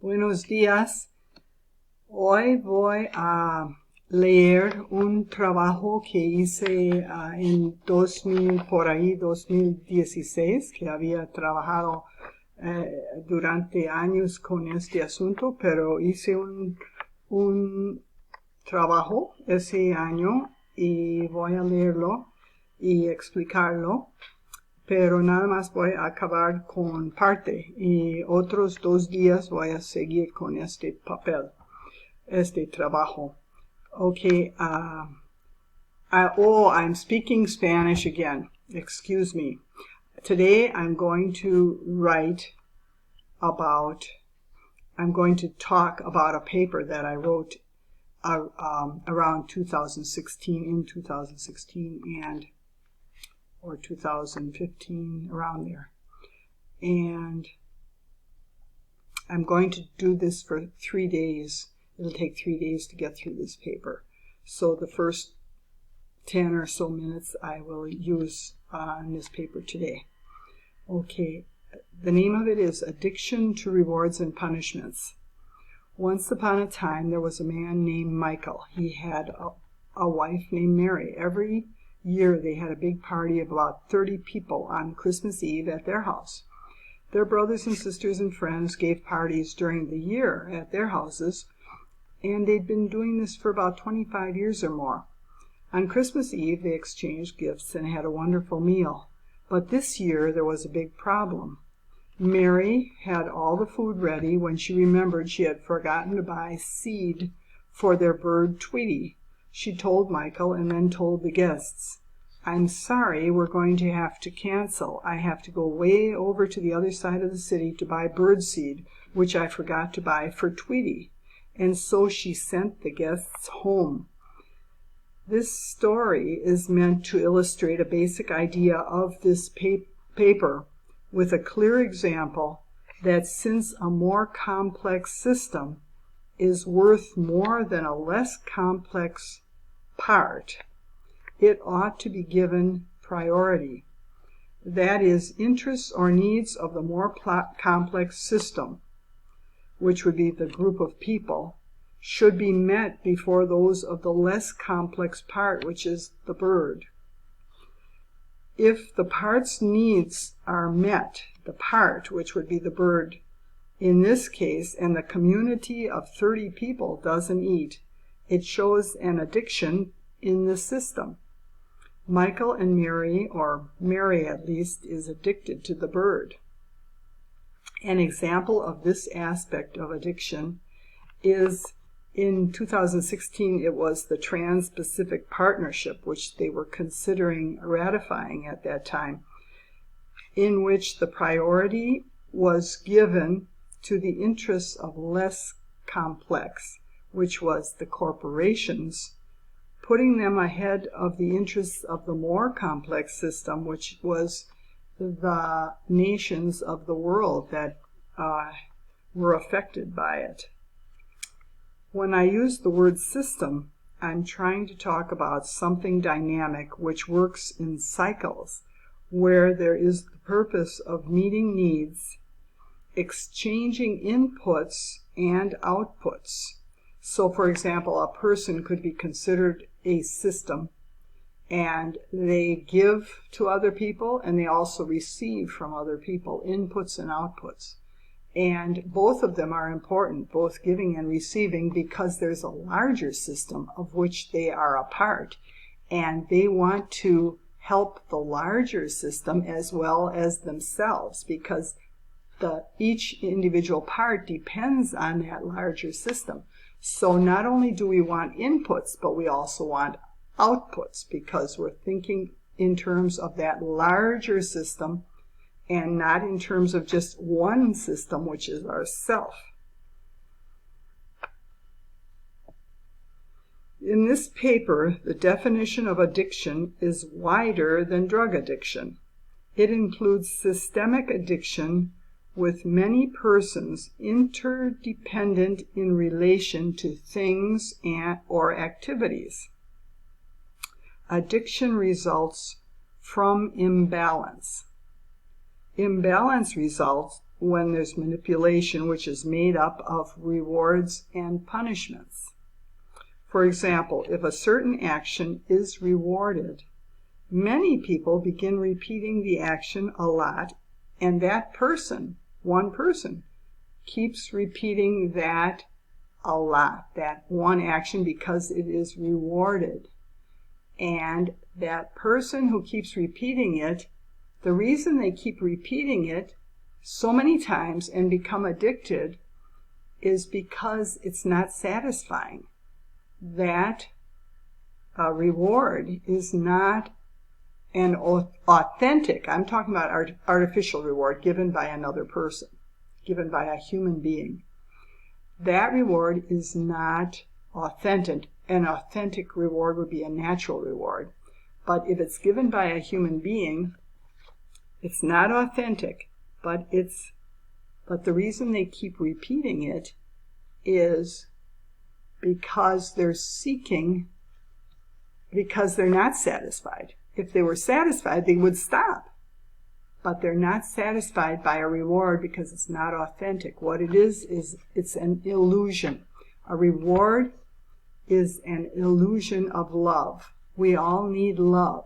Buenos días. Hoy voy a leer un trabajo que hice en 2016, que había trabajado durante años con este asunto, pero hice un trabajo ese año y voy a leerlo y explicarlo. Pero nada más voy a acabar con parte y otros 2 días voy a seguir con este trabajo. Okay, I'm speaking Spanish again. Excuse me. Today I'm going to talk about a paper that I wrote around 2016 or 2015, around there. And I'm going to do this for 3 days. It'll take 3 days to get through this paper. So the first 10 or so minutes I will use on this paper today. Okay, the name of it is Addiction to Rewards and Punishments. Once upon a time there was a man named Michael. He had a wife named Mary. Every year they had a big party of about 30 people on Christmas Eve at their house. Their brothers and sisters and friends gave parties during the year at their houses, and they'd been doing this for about 25 years or more. On Christmas Eve they exchanged gifts and had a wonderful meal. But this year there was a big problem. Mary had all the food ready when she remembered she had forgotten to buy seed for their bird Tweety. She told Michael and then told the guests, "I'm sorry, we're going to have to cancel. I have to go way over to the other side of the city to buy bird seed, which I forgot to buy for Tweety." And so she sent the guests home. This story is meant to illustrate a basic idea of this paper with a clear example that since a more complex system is worth more than a less complex part, it ought to be given priority. That is, interests or needs of the more complex system, which would be the group of people, should be met before those of the less complex part, which is the bird. If the part's needs are met, the part, which would be the bird, in this case, and the community of 30 people doesn't eat, it shows an addiction in the system. Michael and Mary, or Mary at least, is addicted to the bird. An example of this aspect of addiction is in 2016, it was the Trans-Pacific Partnership, which they were considering ratifying at that time, in which the priority was given to the interests of less complex, which was the corporations, putting them ahead of the interests of the more complex system, which was the nations of the world that were affected by it. When I use the word system, I'm trying to talk about something dynamic which works in cycles, where there is the purpose of meeting needs, exchanging inputs and outputs. So, for example, a person could be considered a system, and they give to other people, and they also receive from other people inputs and outputs. And both of them are important, both giving and receiving, because there's a larger system of which they are a part, and they want to help the larger system as well as themselves, because each individual part depends on that larger system. So not only do we want inputs, but we also want outputs, because we're thinking in terms of that larger system and not in terms of just one system, which is ourself. In this paper, the definition of addiction is wider than drug addiction. It includes systemic addiction with many persons interdependent in relation to things or activities. Addiction results from imbalance. Imbalance results when there's manipulation, which is made up of rewards and punishments. For example, if a certain action is rewarded, many people begin repeating the action a lot, and that person, one person, keeps repeating that a lot, that one action, because it is rewarded. And that person who keeps repeating it, the reason they keep repeating it so many times and become addicted is because it's not satisfying. That reward is not an authentic, I'm talking about artificial reward given by another person, given by a human being. That reward is not authentic. An authentic reward would be a natural reward. But if it's given by a human being, it's not authentic, but the reason they keep repeating it is because they're not satisfied. If they were satisfied, they would stop. But they're not satisfied by a reward because it's not authentic. What it is it's an illusion. A reward is an illusion of love. We all need love,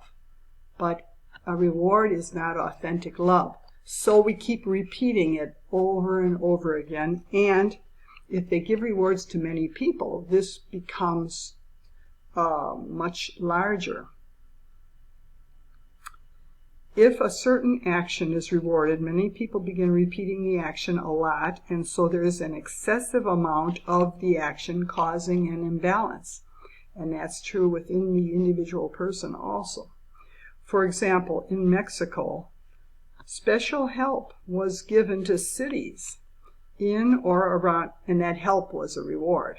but a reward is not authentic love. So we keep repeating it over and over again, and if they give rewards to many people, this becomes much larger. If a certain action is rewarded, many people begin repeating the action a lot, and so there is an excessive amount of the action causing an imbalance. And that's true within the individual person also. For example, in Mexico, special help was given to cities in or around, and that help was a reward,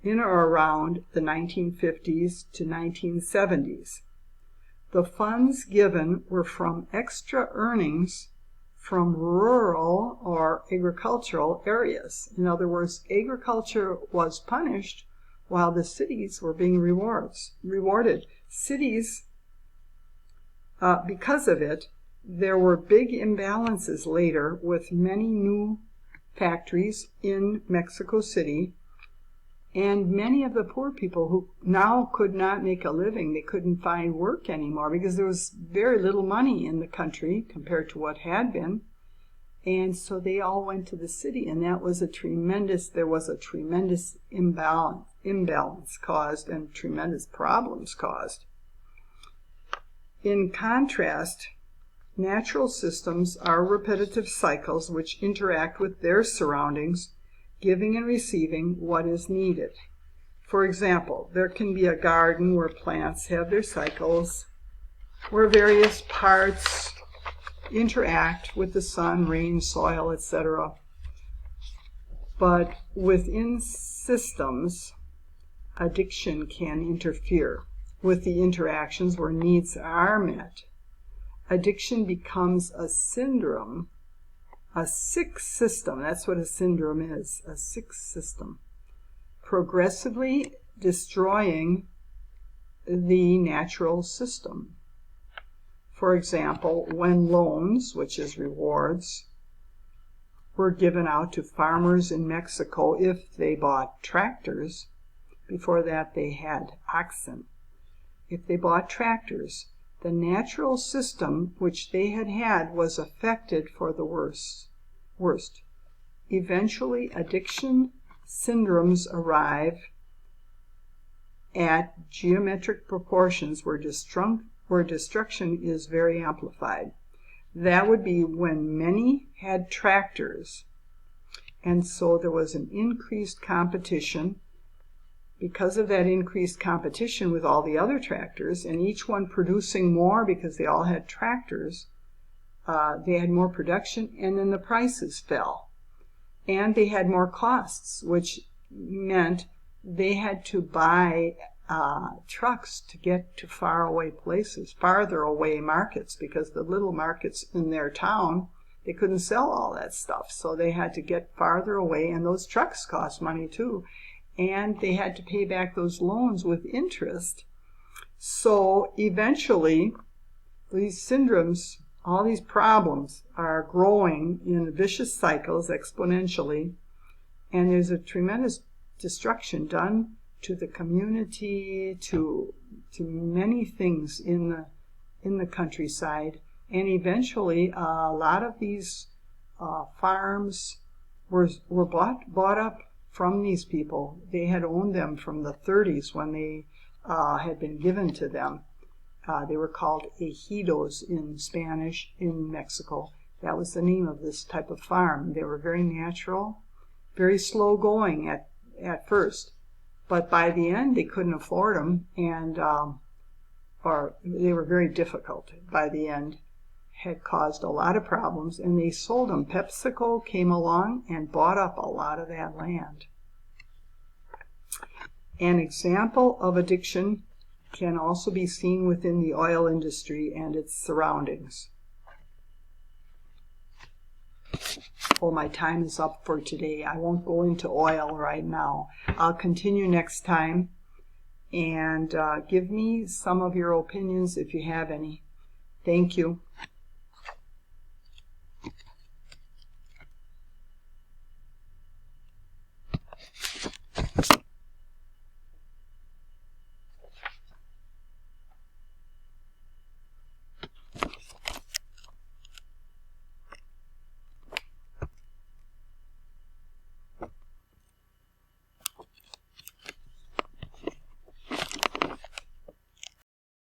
in or around the 1950s to 1970s. The funds given were from extra earnings from rural or agricultural areas. In other words, agriculture was punished while the cities were being rewarded. Cities, because of it, there were big imbalances later with many new factories in Mexico City, and many of the poor people who now could not make a living, they couldn't find work anymore because there was very little money in the country compared to what had been. And so they all went to the city, and there was a tremendous imbalance caused and tremendous problems caused. In contrast, natural systems are repetitive cycles which interact with their surroundings, giving and receiving what is needed. For example, there can be a garden where plants have their cycles, where various parts interact with the sun, rain, soil, etc. But within systems, addiction can interfere with the interactions where needs are met. Addiction becomes a syndrome, a sick system. That's what a syndrome is, a sick system, progressively destroying the natural system. For example, when loans, which is rewards, were given out to farmers in Mexico if they bought tractors. Before that they had oxen. If they bought tractors, the natural system which they had was affected for the worst. Eventually, addiction syndromes arrive at geometric proportions where destruction is very amplified. That would be when many had tractors, and so there was an increased competition. Because of that increased competition with all the other tractors, and each one producing more because they all had tractors, they had more production, and then the prices fell. And they had more costs, which meant they had to buy trucks to get to faraway places, farther away markets, because the little markets in their town, they couldn't sell all that stuff. So they had to get farther away, and those trucks cost money too. And they had to pay back those loans with interest. So eventually, these syndromes all these problems are growing in vicious cycles exponentially, and there's a tremendous destruction done to the community, to many things in the countryside, and eventually a lot of these farms were bought up from these people. They had owned them from the 30s when they had been given to them. They were called ejidos in Spanish in Mexico. That was the name of this type of farm. They were very natural, very slow going at first, but by the end they couldn't afford them, and or they were very difficult by the end, had caused a lot of problems, and they sold them. PepsiCo came along and bought up a lot of that land. An example of addiction can also be seen within the oil industry and its surroundings. Oh, my time is up for today. I won't go into oil right now. I'll continue next time, and give me some of your opinions if you have any. Thank you.